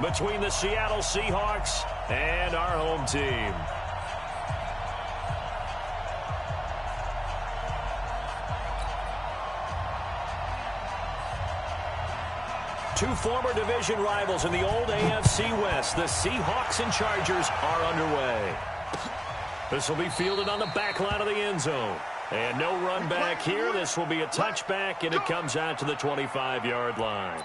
between the Seattle Seahawks and our home team. Two former division rivals in the old AFC West, the Seahawks and Chargers, are underway. This will be fielded on the back line of the end zone. And no run back here. This will be a touchback, and it comes out to the 25-yard line.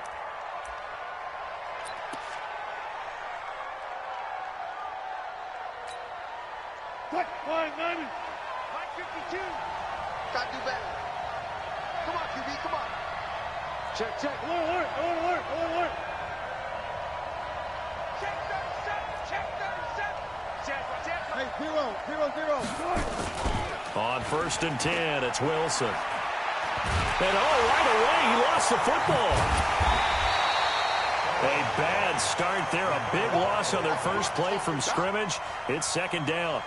Line 90. Line 52. Got to do better. Come on, QB, come on. Check, check. Alert. Check 37. Hey, 0. On 1st and 10, it's Wilson. And right away, he lost the football. A bad start there, a big loss on their first play from scrimmage. It's 2nd down.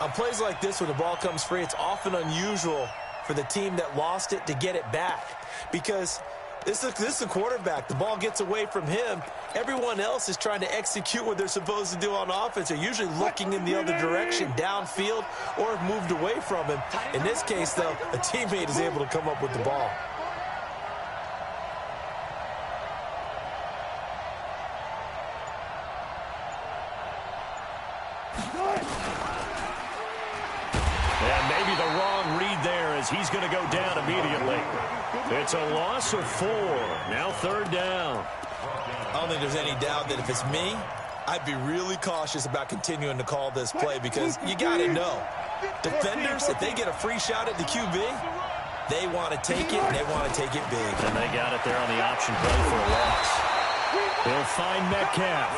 On plays like this where the ball comes free, it's often unusual for the team that lost it to get it back. Because this is a quarterback. The ball gets away from him. Everyone else is trying to execute what they're supposed to do on offense. They're usually looking in the other direction, downfield, or have moved away from him. In this case, though, a teammate is able to come up with the ball. And maybe the wrong read there as he's going to go down immediately. It's a loss of 4. Now 3rd down. I don't think there's any doubt that if it's me, I'd be really cautious about continuing to call this play because you got to know. Defenders, if they get a free shot at the QB, they want to take it, and they want to take it big. And they got it there on the option play for a loss. He'll find Metcalf.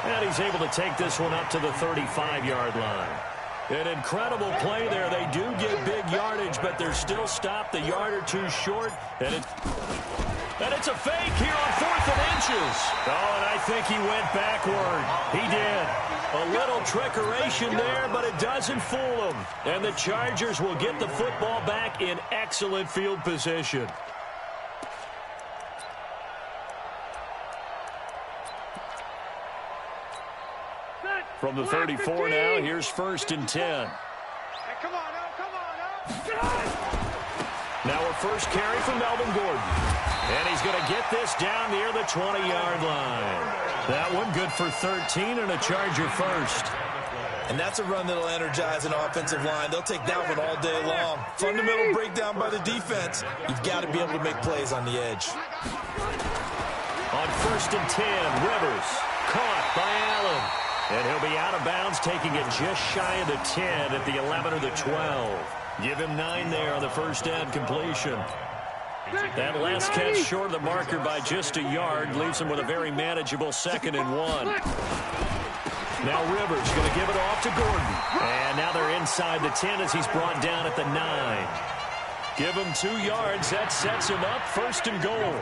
And he's able to take this one up to the 35-yard line. An incredible play there. They do get big yardage, but they're still stopped a yard or two short. And it's a fake here on 4th and inches. Oh, and I think he went backward. He did. A little trickeration there, but it doesn't fool him. And the Chargers will get the football back in excellent field position. From the 34 now, here's 1st and 10. Hey, come on now. Now a first carry from Melvin Gordon. And he's going to get this down near the 20-yard line. That one good for 13 and a Charger first. And that's a run that'll energize an offensive line. They'll take that one all day long. Fundamental breakdown by the defense. You've got to be able to make plays on the edge. On 1st and 10, Rivers caught by Allen. And he'll be out of bounds, taking it just shy of the 10 at the 11 or the 12. Give him 9 there on the first down completion. That last catch short of the marker by just a yard leaves him with a very manageable 2nd and 1. Now Rivers going to give it off to Gordon. And now they're inside the 10 as he's brought down at the 9. Give him 2 yards. That sets him up 1st and goal.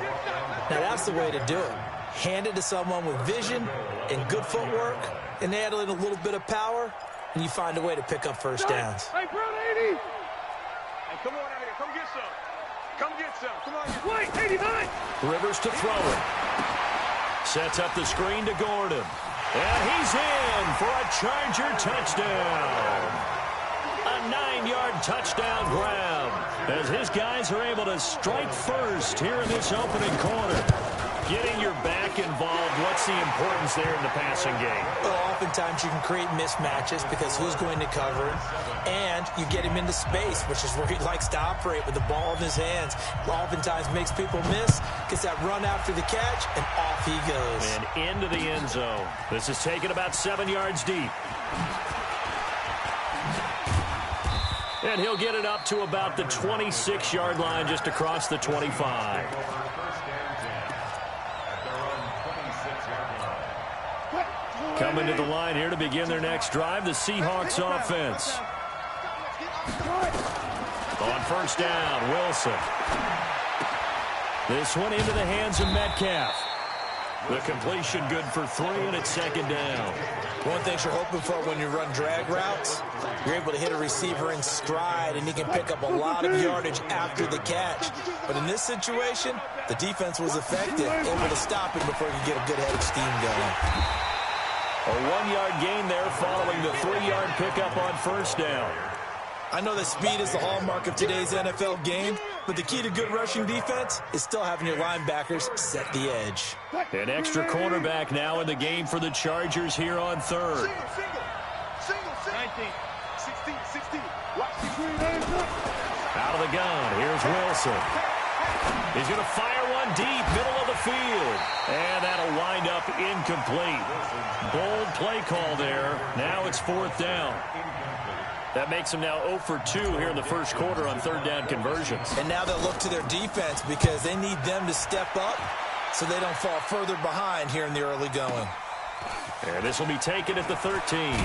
Now that's the way to do it. Hand it to someone with vision and good footwork, and add in a little bit of power, and you find a way to pick up first downs. Hey, bro, 80. Hey, come on out here. Come get some. Come get some. Come on. Wait, 89. Rivers to throw it. Sets up the screen to Gordon. And he's in for a Charger touchdown. A 9-yard touchdown grab as his guys are able to strike first here in this opening quarter. Getting your back involved, what's the importance there in the passing game? Well, oftentimes you can create mismatches because who's going to cover him, and you get him into space, which is where he likes to operate with the ball in his hands. Oftentimes makes people miss, gets that run after the catch, and off he goes. And into the end zone. This is taken about 7 yards deep. And he'll get it up to about the 26-yard line just across the 25. Coming to the line here to begin their next drive, the Seahawks offense. On first down, Wilson. This one into the hands of Metcalf. The completion good for 3, and it's second down. One thing you're hoping for when you run drag routes, you're able to hit a receiver in stride, and he can pick up a lot of yardage after the catch. But in this situation, the defense was effective, able to stop him before he could get a good head of steam going. A 1-yard gain there following the 3-yard pickup on first down. I know that speed is the hallmark of today's NFL game, but the key to good rushing defense is still having your linebackers set the edge. An extra cornerback now in the game for the Chargers here on third. Single. 19, 16. Watch the screen. Out of the gun, here's Wilson. He's going to fire one deep, middle of the field. And that'll wind up incomplete. Bold play call there. Now it's fourth down. That makes them now 0 for 2 here in the first quarter on third down conversions. And now they'll look to their defense because they need them to step up so they don't fall further behind here in the early going. And this will be taken at the 13.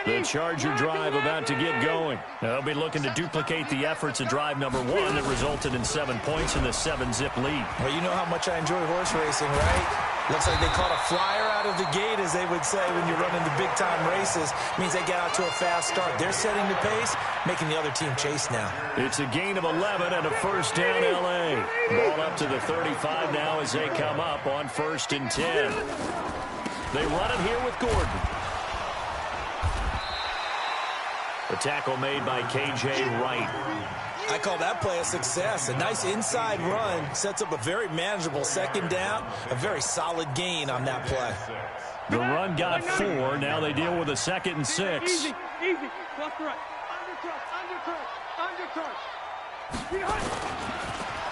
The Charger drive about to get going. They'll be looking to duplicate the efforts of drive number 1 that resulted in 7 points in the 7-zip lead. Well, you know how much I enjoy horse racing, right? Looks like they caught a flyer out of the gate, as they would say when you're running the big-time races. Means they get out to a fast start. They're setting the pace, making the other team chase now. It's a gain of 11 and a first down, L.A. Ball up to the 35 now as they come up on 1st and 10. They run it here with Gordon. The tackle made by K.J. Wright. I call that play a success. A nice inside run sets up a very manageable second down. A very solid gain on that play. The run got 4. Now they deal with a 2nd and 6. Easy. Left to right. Undercut.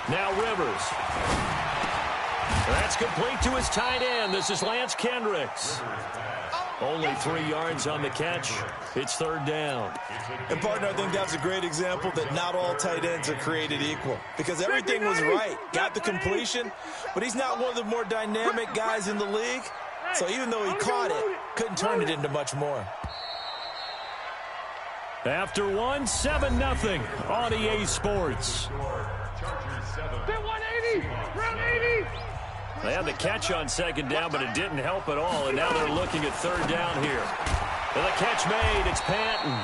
Now Rivers. That's complete to his tight end. This is Lance Kendricks. Only 3 yards on the catch. It's third down. And, partner, I think that's a great example that not all tight ends are created equal. Because everything was right. Got the completion, but he's not one of the more dynamic guys in the league. So even though he caught it, couldn't turn it into much more. After 7-0 on EA Sports. 180. Round 80. They had the catch on second down, but it didn't help at all, and now they're looking at third down here. And the catch made, it's Patton.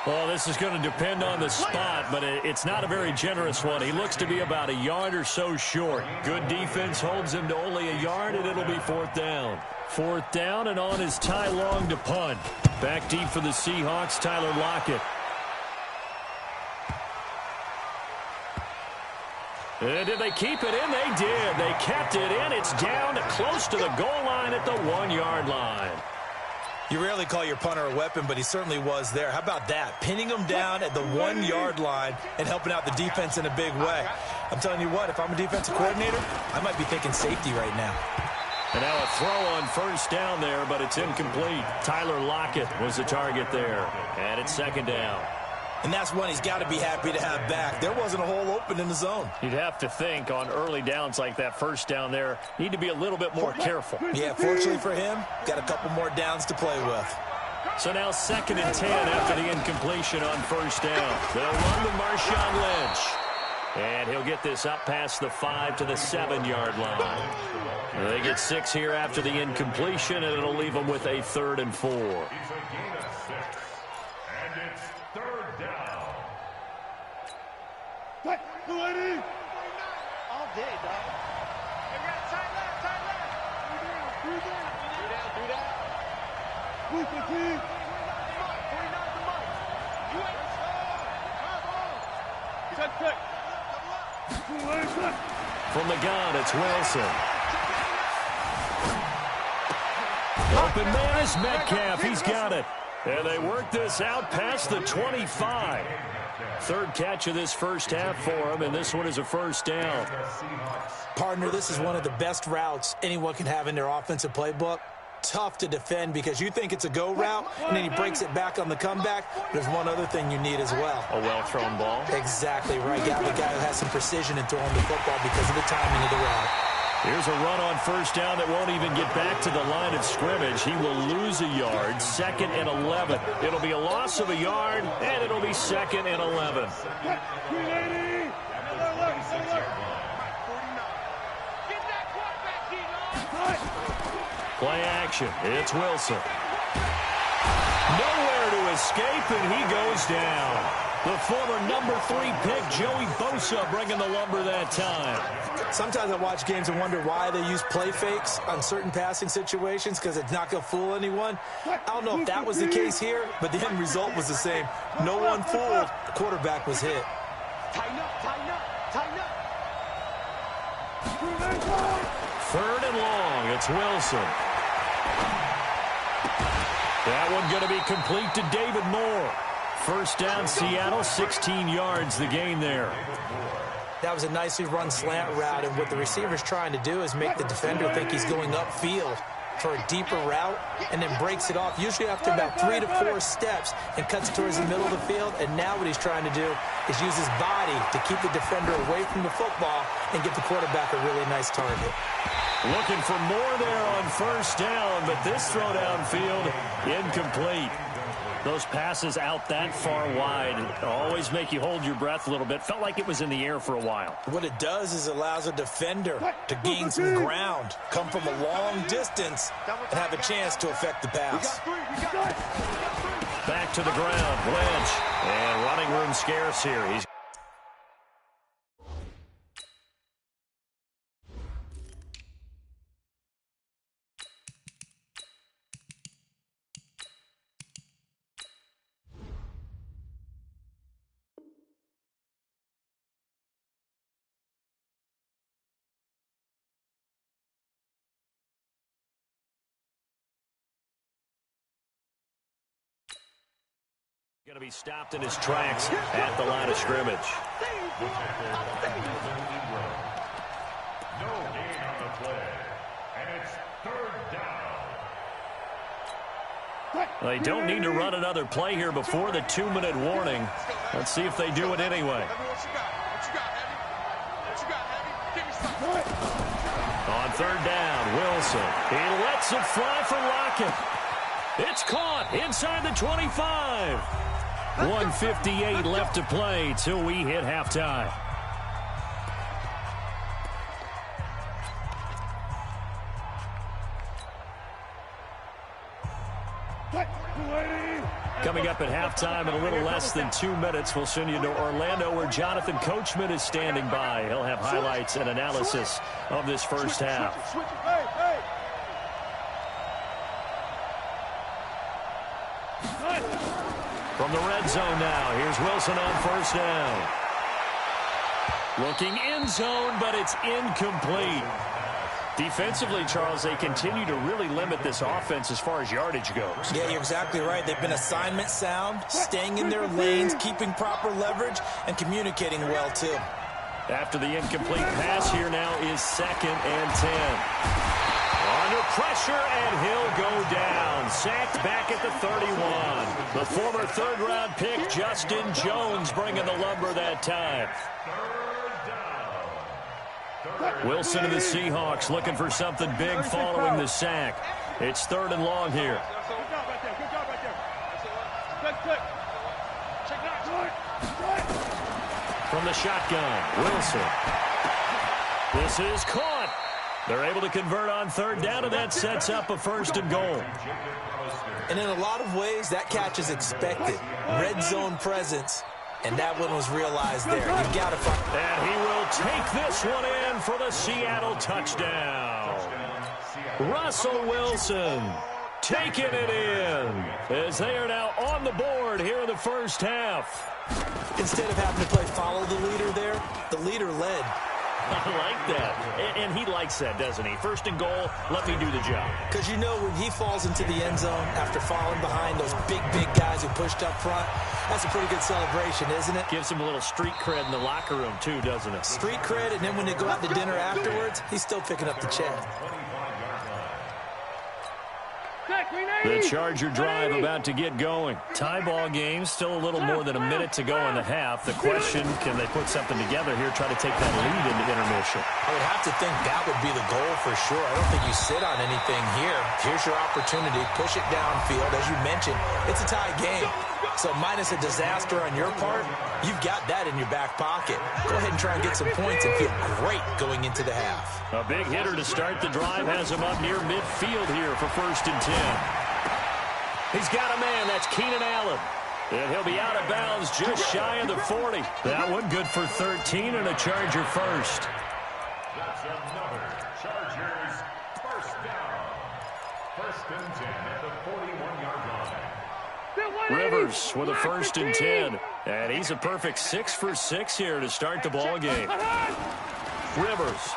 Well, this is going to depend on the spot, but it's not a very generous one. He looks to be about a yard or so short. Good defense holds him to only a yard, and it'll be fourth down. Fourth down, and on is Ty Long to punt. Back deep for the Seahawks, Tyler Lockett. And did they keep it in? They did. They kept it in. It's down to close to the goal line at the 1-yard line. You rarely call your punter a weapon, but he certainly was there. How about that? Pinning him down at the 1-yard line and helping out the defense in a big way. I'm telling you what, if I'm a defensive coordinator, I might be thinking safety right now. And now a throw on first down there, but it's incomplete. Tyler Lockett was the target there. And it's second down. And that's one he's got to be happy to have back. There wasn't a hole open in the zone. You'd have to think on early downs like that first down there, need to be a little bit more careful. Yeah, fortunately for him, got a couple more downs to play with. So now 2nd and 10 after the incompletion on first down. They'll run to Marshawn Lynch. And he'll get this up past the 5 to the 7-yard line. They get 6 here after the incompletion, and it'll leave them with a 3rd and 4. All day, dog. Tight left. 3 down. Move the team. 49 the mark. Check. From the gun, it's Wilson. Open man is Metcalf. He's got it. And they work this out past the 25. 3rd catch of this first half for him, and this one is a first down. Partner, this is one of the best routes anyone can have in their offensive playbook. Tough to defend because you think it's a go route, and then he breaks it back on the comeback. There's one other thing you need as well. A well-thrown ball. Exactly right. You have a guy who has some precision in throwing the football because of the timing of the route. Here's a run on first down that won't even get back to the line of scrimmage. He will lose a yard, 2nd and 11. It'll be a loss of a yard, and it'll be 2nd and 11. Play action. It's Wilson. Nowhere to escape, and he goes down. The former number 3 pick, Joey Bosa, bringing the lumber that time. Sometimes I watch games and wonder why they use play fakes on certain passing situations, because it's not going to fool anyone. I don't know if that was the case here, but the end result was the same. No one fooled. The quarterback was hit. Tighten up, tighten up, tighten up. 3rd and long. It's Wilson. That one going to be complete to David Moore. First down, Seattle, 16 yards, the gain there. That was a nicely run slant route, and what the receiver's trying to do is make the defender think he's going upfield for a deeper route, and then breaks it off, usually after about 3 to 4 steps, and cuts towards the middle of the field. And now what he's trying to do is use his body to keep the defender away from the football and give the quarterback a really nice target. Looking for more there on first down, but this throw downfield, incomplete. Those passes out that far wide always make you hold your breath a little bit. Felt like it was in the air for a while. What it does is allows a defender to gain some ground, come from a long distance, and have a chance to affect the pass. Back to the ground, Lynch. And running room scarce here. He's going to be stopped in his tracks at the line of scrimmage. No gain on the play, and it's 3rd down. They don't need to run another play here before the 2-minute warning. Let's see if they do it anyway. On 3rd down, Wilson. He lets it fly for Lockett. It's caught inside the 25. 1:58 left to play till we hit halftime. Coming up at halftime in a little less than 2 minutes, we'll send you to Orlando, where Jonathan Coachman is standing by. He'll have highlights and analysis of this first half. From the red zone now, here's Wilson on first down. Looking end zone, but it's incomplete. Defensively, Charles, they continue to really limit this offense as far as yardage goes. Yeah, you're exactly right. They've been assignment sound, staying in their lanes, keeping proper leverage, and communicating well, too. After the incomplete pass, here now is 2nd and 10. Under pressure, and he'll go down. Sacked back at the 31. The former 3rd-round pick, Justin Jones, bringing the lumber that time. Wilson and the Seahawks looking for something big following the sack. It's 3rd and long here. From the shotgun, Wilson. This is caught. They're able to convert on 3rd down, and that sets up a 1st and goal. And in a lot of ways, that catch is expected. Red zone presence, and that one was realized there. You've got to find. And he will take this one in for the Seattle touchdown. Russell Wilson taking it in as they are now on the board here in the first half. Instead of having to play follow the leader there, the leader led. I like that. And he likes that, doesn't he? 1st and goal, let me do the job. Because you know when he falls into the end zone after falling behind those big guys who pushed up front, that's a pretty good celebration, isn't it? Gives him a little street cred in the locker room, too, doesn't it? Street cred, and then when they go out to dinner afterwards, he's still picking up the check. The Charger drive about to get going. Tie ball game, still a little more than a minute to go in the half. The question, can they put something together here, try to take that lead into intermission? I would have to think that would be the goal for sure. I don't think you sit on anything here. Here's your opportunity. Push it downfield. As you mentioned, it's a tie game. So minus a disaster on your part, you've got that in your back pocket. Go ahead and try and get some points and feel great going into the half. A big hitter to start the drive has him up near midfield here for 1st and 10. He's got a man. That's Keenan Allen. And he'll be out of bounds just shy of the 40. That one good for 13 and a Charger first. That's another Chargers first down. 1st and 10 at the 41-yard line. Rivers with a 1st and 10. And he's a perfect 6 for 6 here to start the ball game. Rivers.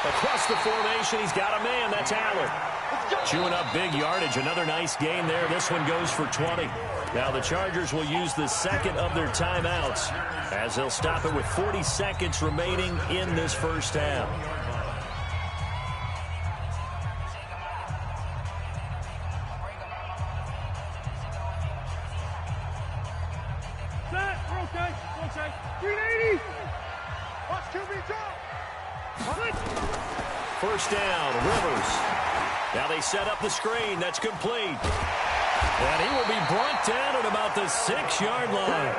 Across the formation, he's got a man. That's Allen. Chewing up big yardage. Another nice gain there. This one goes for 20. Now the Chargers will use the second of their timeouts as they'll stop it with 40 seconds remaining in this first half. Okay. 380. Watch QB drop. First down, Rivers. Now they set up the screen. That's complete. And he will be brought down at about the 6-yard line.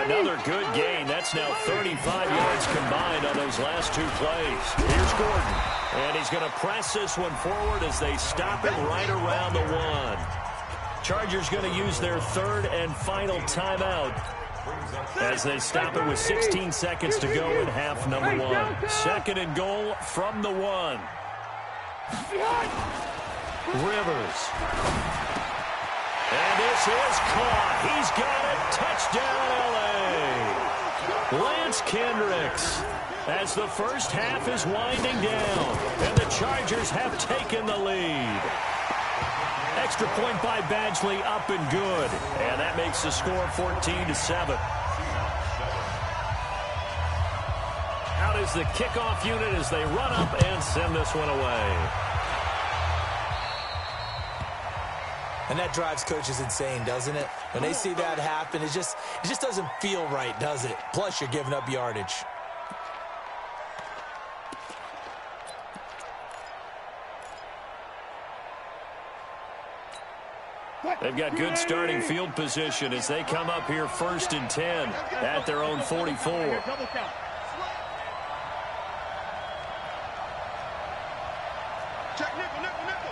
Another good gain. That's now 35 yards combined on those last 2 plays. Here's Gordon. And he's going to press this one forward as they stop it right around the 1. Chargers going to use their 3rd and final timeout as they stop it with 16 seconds to go in half number 1. 2nd and goal from the 1. Rivers. And this is caught. He's got it. Touchdown, L.A. Lance Kendricks as the first half is winding down. And the Chargers have taken the lead. Extra point by Badgley, up and good. And that makes the score 14-7. Out is the kickoff unit as they run up and send this one away. And that drives coaches insane, doesn't it? When they see that happen, it just doesn't feel right, does it? Plus, you're giving up yardage. They've got good starting field position as they come up here 1st and 10 at their own 44. Check nickel.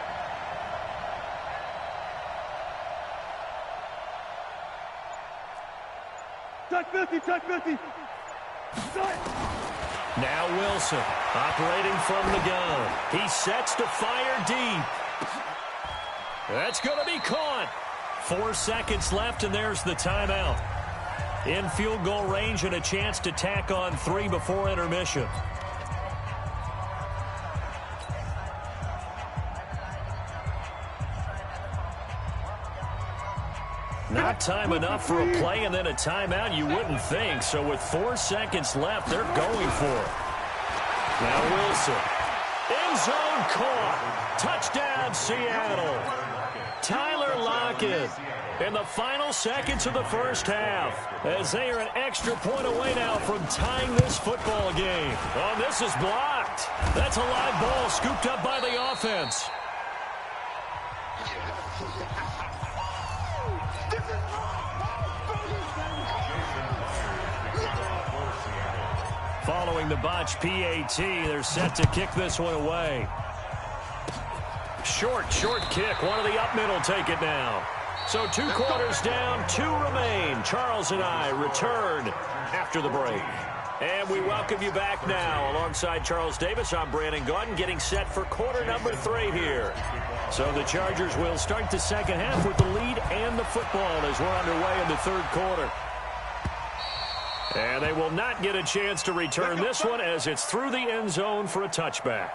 Touch 50. Now Wilson operating from the gun. He sets to fire deep. That's going to be caught. 4 seconds left, and there's the timeout. In field goal range and a chance to tack on 3 before intermission. Not time enough for a play and then a timeout, you wouldn't think. So with 4 seconds left, they're going for it. Now Wilson. End zone caught. Touchdown, Seattle. Tyler Lockett in the final seconds of the first half as they are an extra point away now from tying this football game. Oh, this is blocked. That's a live ball scooped up by the offense. Following the botch PAT, they're set to kick this one away. Short kick. One of the up middle take it now. So 2 quarters down, 2 remain. Charles and I return after the break. And we welcome you back now. Alongside Charles Davis, I'm Brandon Gaudin, getting set for quarter number 3 here. So the Chargers will start the second half with the lead and the football as we're underway in the 3rd quarter. And they will not get a chance to return this one as it's through the end zone for a touchback.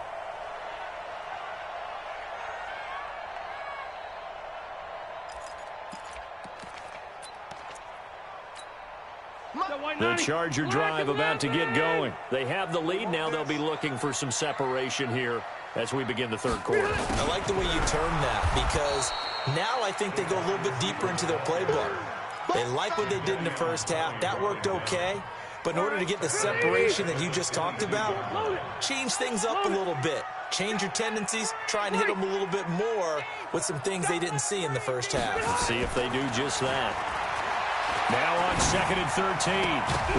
The Charger drive about to get going. They have the lead now. They'll be looking for some separation here as we begin the third quarter. I like the way you term that, because now I think they go a little bit deeper into their playbook. They like what they did in the first half. That worked okay. But in order to get the separation that you just talked about, change things up a little bit. Change your tendencies, try and hit them a little bit more with some things they didn't see in the first half. See if they do just that. Now on 2nd and 13,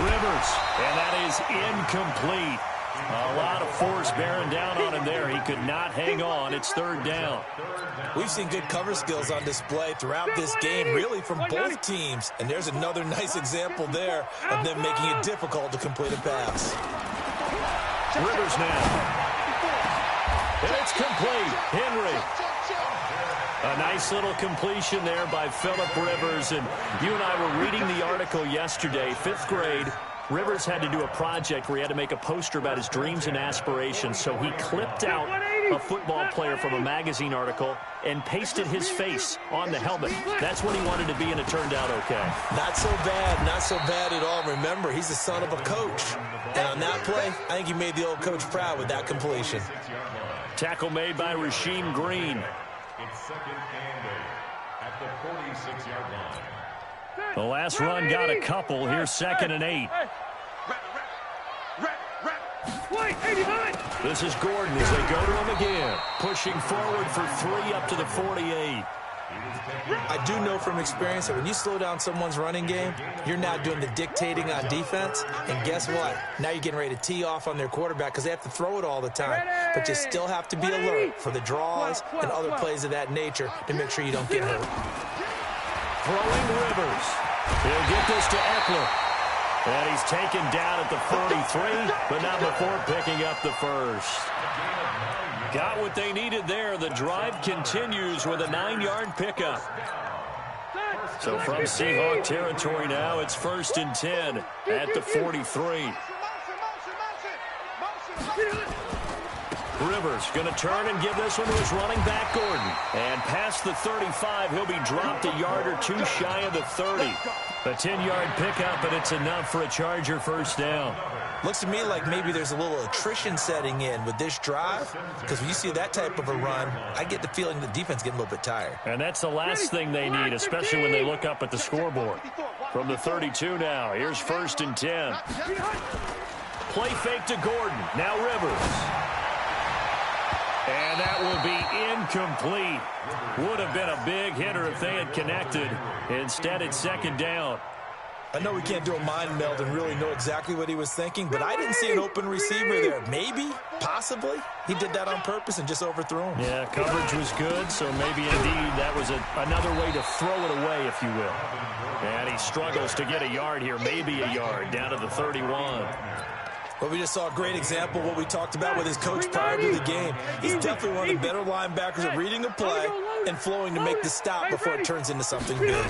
Rivers, and that is incomplete. A lot of force bearing down on him there. He could not hang on. It's 3rd down. We've seen good cover skills on display throughout this game, really from both teams. And there's another nice example there of them making it difficult to complete a pass. Rivers now. And it's complete. Henry. A nice little completion there by Phillip Rivers. And you and I were reading the article yesterday, 5th grade. Rivers had to do a project where he had to make a poster about his dreams and aspirations, so he clipped out a football player from a magazine article and pasted his face on the helmet. That's what he wanted to be, and it turned out okay. Not so bad at all. Remember, he's the son of a coach. And on that play, I think he made the old coach proud with that completion. Tackle made by Rasheem Green. It's 2nd and 8 at the 46-yard line. The last run got a couple. Here's 2nd and 8. This is Gordon as they go to him again. Pushing forward for 3 up to the 48. I do know from experience that when you slow down someone's running game, you're now doing the dictating on defense. And guess what? Now you're getting ready to tee off on their quarterback because they have to throw it all the time. But you still have to be alert for the draws and other plays of that nature to make sure you don't get hurt. Throwing Rivers. He'll get this to Eckler. And he's taken down at the 43, but not before picking up the first. Got what they needed there. The drive continues with a 9-yard pickup. So from Seahawk territory now, it's 1st and 10 at the 43. Rivers going to turn and give this one to his running back, Gordon. And past the 35, he'll be dropped a yard or two shy of the 30. A 10-yard pickup, and it's enough for a Charger first down. Looks to me like maybe there's a little attrition setting in with this drive, because when you see that type of a run, I get the feeling the defense getting a little bit tired. And that's the last thing they need, especially when they look up at the scoreboard. From the 32 now, here's 1st and 10. Play fake to Gordon. Now Rivers. And that will be incomplete. Would have been a big hitter if they had connected. Instead, it's 2nd down. I know we can't do a mind meld and really know exactly what he was thinking, but I didn't see an open receiver there. Maybe, possibly, he did that on purpose and just overthrew him. Yeah, coverage was good, so maybe indeed that was another way to throw it away, if you will. And he struggles to get a yard here, maybe a yard, down to the 31. Well, we just saw a great example of what we talked about with his coach prior to the game. He's definitely one of the better linebackers at reading a play and flowing to make the stop before it turns into something big.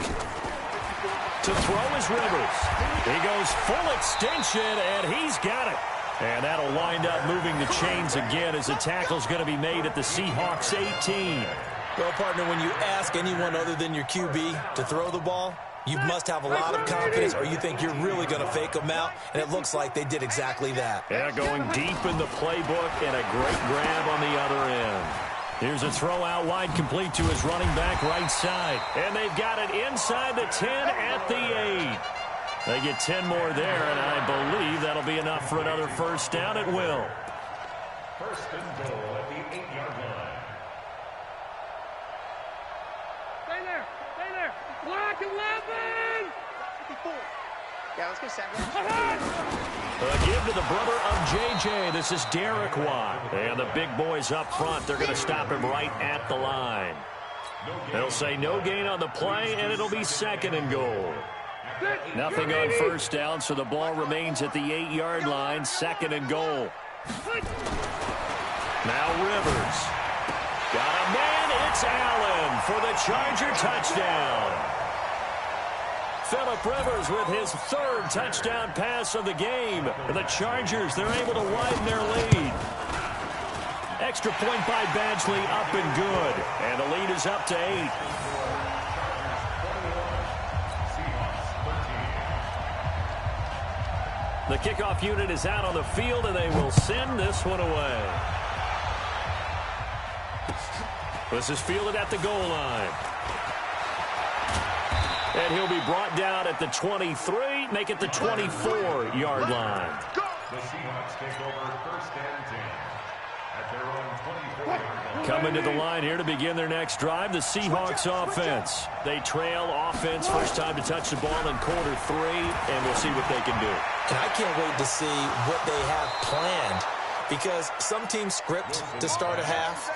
To throw is Rivers. He goes full extension, and he's got it. And that'll wind up moving the chains again as the tackle's going to be made at the Seahawks 18. Well, partner, when you ask anyone other than your QB to throw the ball, you must have a lot of confidence, or you think you're really going to fake them out, and it looks like they did exactly that. Yeah, going deep in the playbook and a great grab on the other end. Here's a throw out wide, complete to his running back right side. And they've got it inside the 10 at the 8. They get 10 more there, and I believe that'll be enough for another first down. It will. 1st and goal at the 8-yard line. Stay there. Stay there. Block 11. 54. Yeah, let's go 7. A give to the brother of J.J. This is Derek Watt. And the big boys up front, they're going to stop him right at the line. They'll say no gain on the play, and it'll be 2nd and goal. Nothing on first down, so the ball remains at the 8-yard line, 2nd and goal. Now Rivers. Got a man, it's Allen for the Charger touchdown. Phillip Rivers with his 3rd touchdown pass of the game. The Chargers, they're able to widen their lead. Extra point by Badgley, up and good. And the lead is up to 8. The kickoff unit is out on the field, and they will send this one away. This is fielded at the goal line. And he'll be brought down at the 23, make it the 24-yard line. The Seahawks take over 1st and 10 at their own 24-yard line. Coming to the line here to begin their next drive, the Seahawks offense. They trail offense, first time to touch the ball in quarter 3, and we'll see what they can do. And I can't wait to see what they have planned, because some teams script to start a half.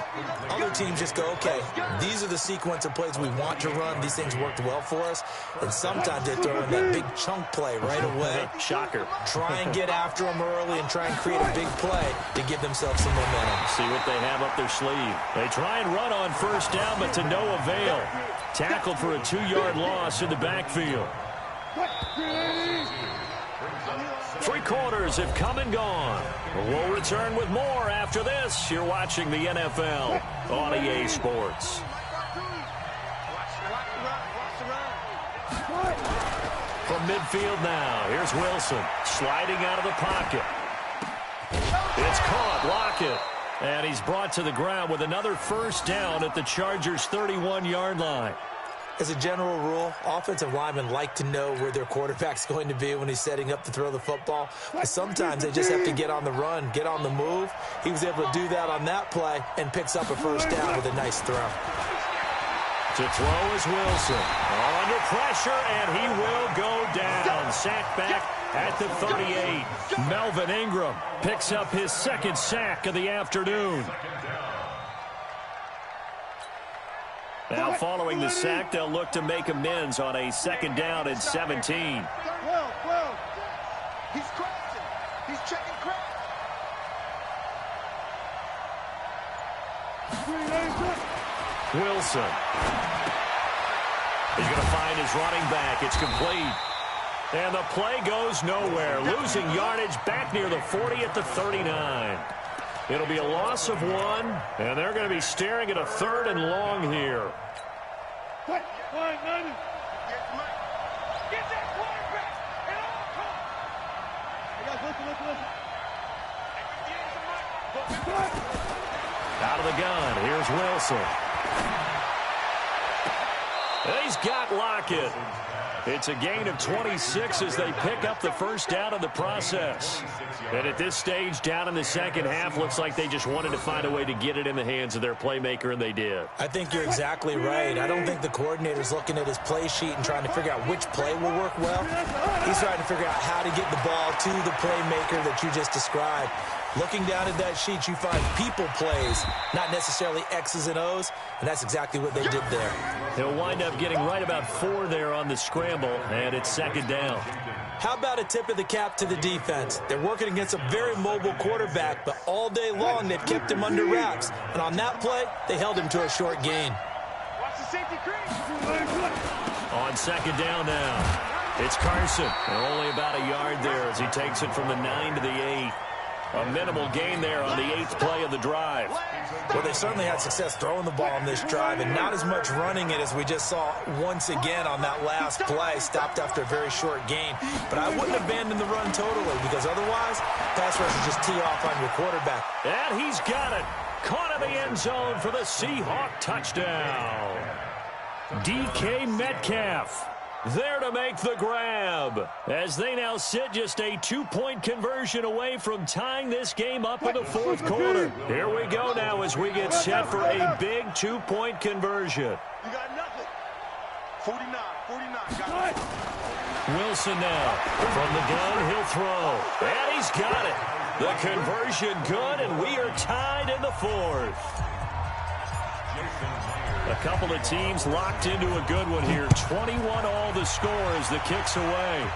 Other teams just go, okay, these are the sequence of plays we want to run. These things worked well for us. And sometimes they throw in that big chunk play right away. Shocker. Try and get after them early and try and create a big play to give themselves some momentum. See what they have up their sleeve. They try and run on first down, but to no avail. Tackled for a 2-yard loss in the backfield. 3 quarters have come and gone. We'll return with more after this. You're watching the NFL on EA Sports. From midfield now, here's Wilson sliding out of the pocket. It's caught, Lockett. And he's brought to the ground with another first down at the Chargers' 31-yard line. As a general rule, offensive linemen like to know where their quarterback's going to be when he's setting up to throw the football. But sometimes they just have to get on the run, get on the move. He was able to do that on that play and picks up a first down with a nice throw. To throw is Wilson. Under pressure, and he will go down. Sacked back at the 38. Melvin Ingram picks up his 2nd sack of the afternoon. Now following the sack, they'll look to make amends on a 2nd down and 17. 12. He's crossing. He's checking crack. Wilson. He's going to find his running back. It's complete. And the play goes nowhere. Losing yardage back near the 40 at the 39. It'll be a loss of 1, and they're going to be staring at a 3rd and long here. Get that quarterback at all costs. Hey guys, listen. Out of the gun, here's Wilson. He's got Lockett. It's a gain of 26 as they pick up the first down in the process. And at this stage, down in the second half, looks like they just wanted to find a way to get it in the hands of their playmaker, and they did. I think you're exactly right. I don't think the coordinator's looking at his play sheet and trying to figure out which play will work well. He's trying to figure out how to get the ball to the playmaker that you just described. Looking down at that sheet, you find people plays, not necessarily X's and O's, and that's exactly what they did there. He'll wind up getting right about 4 there on the scramble, and it's 2nd down. How about a tip of the cap to the defense? They're working against a very mobile quarterback, but all day long they've kept him under wraps. And on that play, they held him to a short gain. Watch the safety crease. On 2nd down now, it's Carson. And only about a yard there as he takes it from the 9 to the 8. A minimal gain there on the 8th play of the drive. Well, they certainly had success throwing the ball on this drive, and not as much running it as we just saw once again on that last play, stopped after a very short gain. But I wouldn't abandon the run totally, because otherwise, pass rushers just tee off on your quarterback. And he's got it. Caught in the end zone for the Seahawk touchdown. DK Metcalf there to make the grab, as they now sit just a 2-point conversion away from tying this game up in the 4th quarter. Here we go now as we get set for a big 2-point conversion. You got nothing. 49. Got it. Wilson now from the gun, he'll throw, and he's got it. The conversion good, and we are tied in the 4th. A couple of teams locked into a good one here. 21 all the score as the kick's away.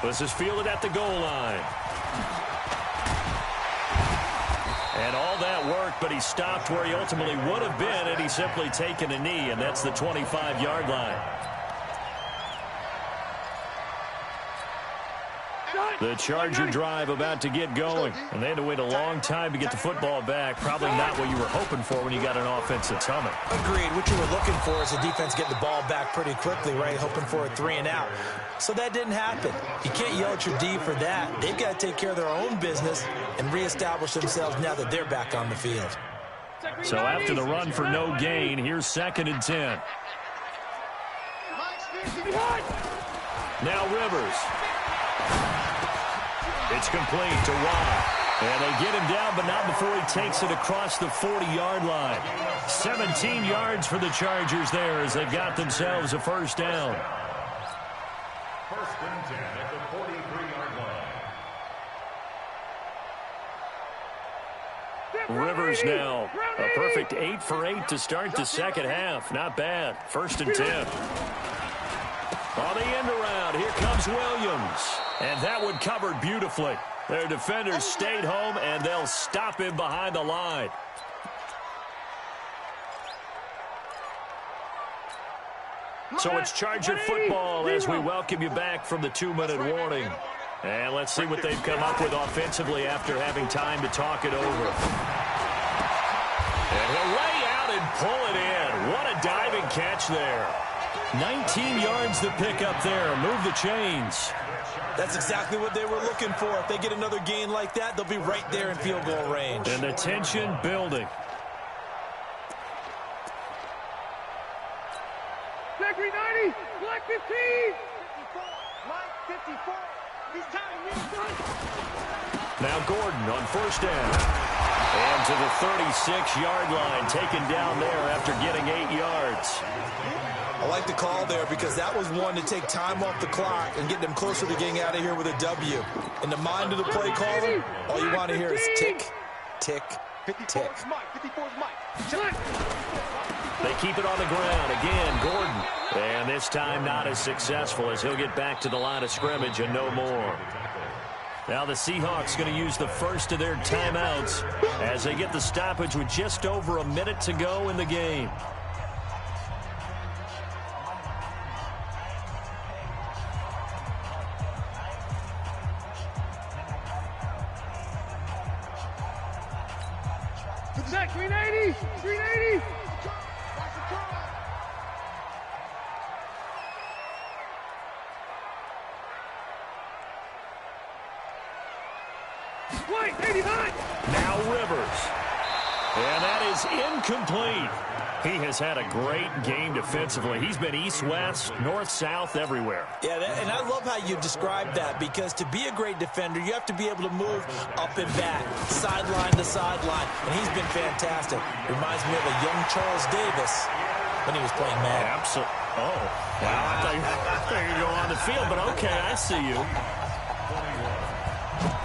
This is fielded at the goal line. And all that worked, but he stopped where he ultimately would have been, and he's simply taken a knee, and that's the 25-yard line. The Charger drive about to get going, and they had to wait a long time to get the football back. Probably not what you were hoping for when you got an offense that's humming. Agreed. What you were looking for is the defense getting the ball back pretty quickly, right? Hoping for a 3 and out. So that didn't happen. You can't yell at your D for that. They've got to take care of their own business and reestablish themselves now that they're back on the field. So after the run for no gain, here's 2nd and 10. Now Rivers. It's complete to Watt. And they get him down, but not before he takes it across the 40-yard line. 17 yards for the Chargers there as they've got themselves a first down. 1st and 10 at the 43-yard line. Rivers now. A perfect 8 for 8 to start the second half. Not bad. 1st and 10. On the end around, here comes Williams. And that one covered beautifully. Their defenders stayed home, and they'll stop him behind the line. So it's Charger football as we welcome you back from the 2-minute warning. And let's see what they've come up with offensively after having time to talk it over. And he'll lay out and pull it in. What a diving catch there. 19 yards to pick up there. Move the chains. That's exactly what they were looking for. If they get another gain like that, they'll be right there in field goal range. And the tension building. Black 390, Black 15. 54. He's tired. Now Gordon on 1st down. And to the 36-yard line, taken down there after getting 8 yards. I like the call there because that was one to take time off the clock and get them closer to getting out of here with a W. In the mind of the play caller, all you want to hear is tick, tick, tick. They keep it on the ground. Again, Gordon. And this time not as successful as he'll get back to the line of scrimmage and no more. Now the Seahawks going to use the first of their timeouts as they get the stoppage with just over a minute to go in the game. Zach, 380! 380! White, 89! Now Rivers. And that is incomplete. He has had a great game defensively. He's been east-west, north-south, everywhere. Yeah, and I love how you describe that because to be a great defender, you have to be able to move up and back, sideline to sideline, and he's been fantastic. Reminds me of a young Charles Davis when he was playing Madden. Absolutely. Oh, wow. I thought you were going on the field, but okay, I see you.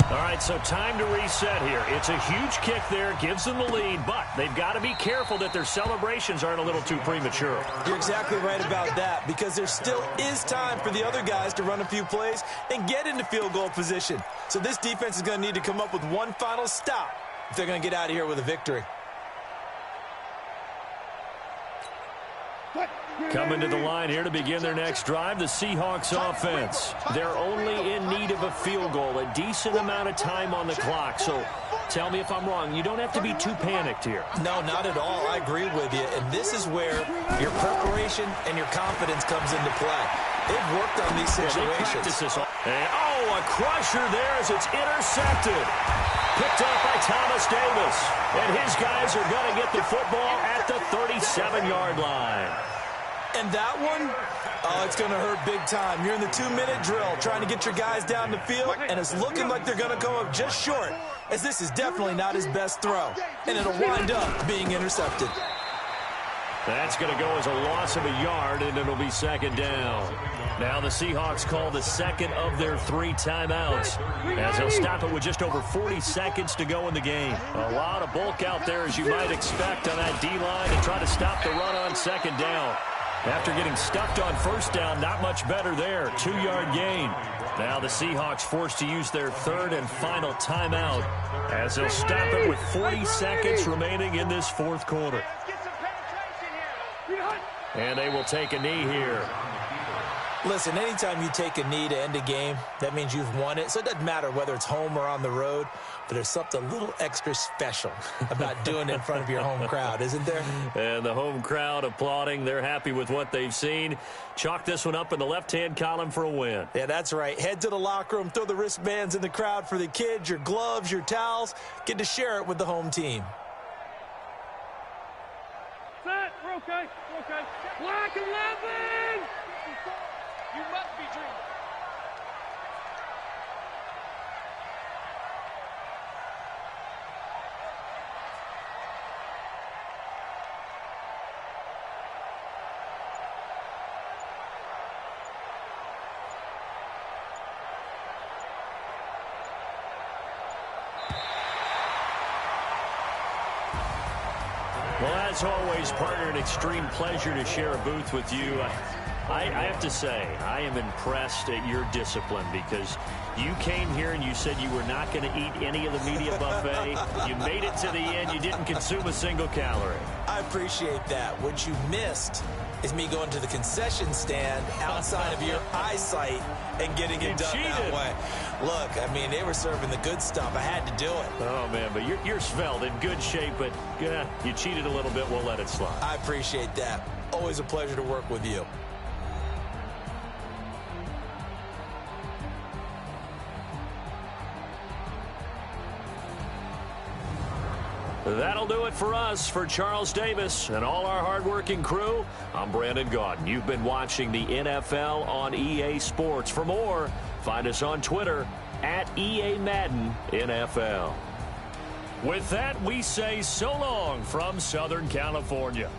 All right, so time to reset here. It's a huge kick there, gives them the lead, but they've got to be careful that their celebrations aren't a little too premature. You're exactly right about that because there still is time for the other guys to run a few plays and get into field goal position. So this defense is going to need to come up with one final stop if they're going to get out of here with a victory. Coming to the line here to begin their next drive, the Seahawks offense. They're only in need of a field goal, a decent amount of time on the clock. So tell me if I'm wrong. You don't have to be too panicked here. No, not at all. I agree with you. And this is where your preparation and your confidence comes into play. They've worked on these situations. And, a crusher there as it's intercepted. Picked up by Thomas Davis. And his guys are going to get the football at the 37-yard line. And that one, it's going to hurt big time. You're in the 2-minute drill trying to get your guys down the field, and it's looking like they're going to come up just short, as this is definitely not his best throw. And it'll wind up being intercepted. That's going to go as a loss of a yard, and it'll be 2nd down. Now the Seahawks call the second of their 3 timeouts as they'll stop it with just over 40 seconds to go in the game. A lot of bulk out there, as you might expect, on that D-line to try to stop the run on 2nd down. After getting stuffed on 1st down, not much better there. 2-yard gain. Now the Seahawks forced to use their 3rd and final timeout as they'll stop it with 40 seconds remaining in this 4th quarter. And they will take a knee here. Listen, anytime you take a knee to end a game, that means you've won it. So it doesn't matter whether it's home or on the road, but there's something a little extra special about doing it in front of your home crowd, isn't there? And the home crowd applauding. They're happy with what they've seen. Chalk this one up in the left-hand column for a win. Yeah, that's right. Head to the locker room, throw the wristbands in the crowd for the kids, your gloves, your towels. Get to share it with the home team. Okay, okay. Black 11! You must be dreaming. Well, as always, partner, an extreme pleasure to share a booth with you. I have to say, I am impressed at your discipline because you came here and you said you were not going to eat any of the media buffet. You made it to the end. You didn't consume a single calorie. I appreciate that. What you missed is me going to the concession stand outside of your eyesight and getting it done that way. Look, I mean, they were serving the good stuff. I had to do it. Oh, man, but you're svelte, in good shape, but you cheated a little bit. We'll let it slide. I appreciate that. Always a pleasure to work with you. That'll do it for us. For Charles Davis and all our hardworking crew, I'm Brandon Gaudin. You've been watching the NFL on EA Sports. For more, find us on Twitter at EA Madden NFL. With that, we say so long from Southern California.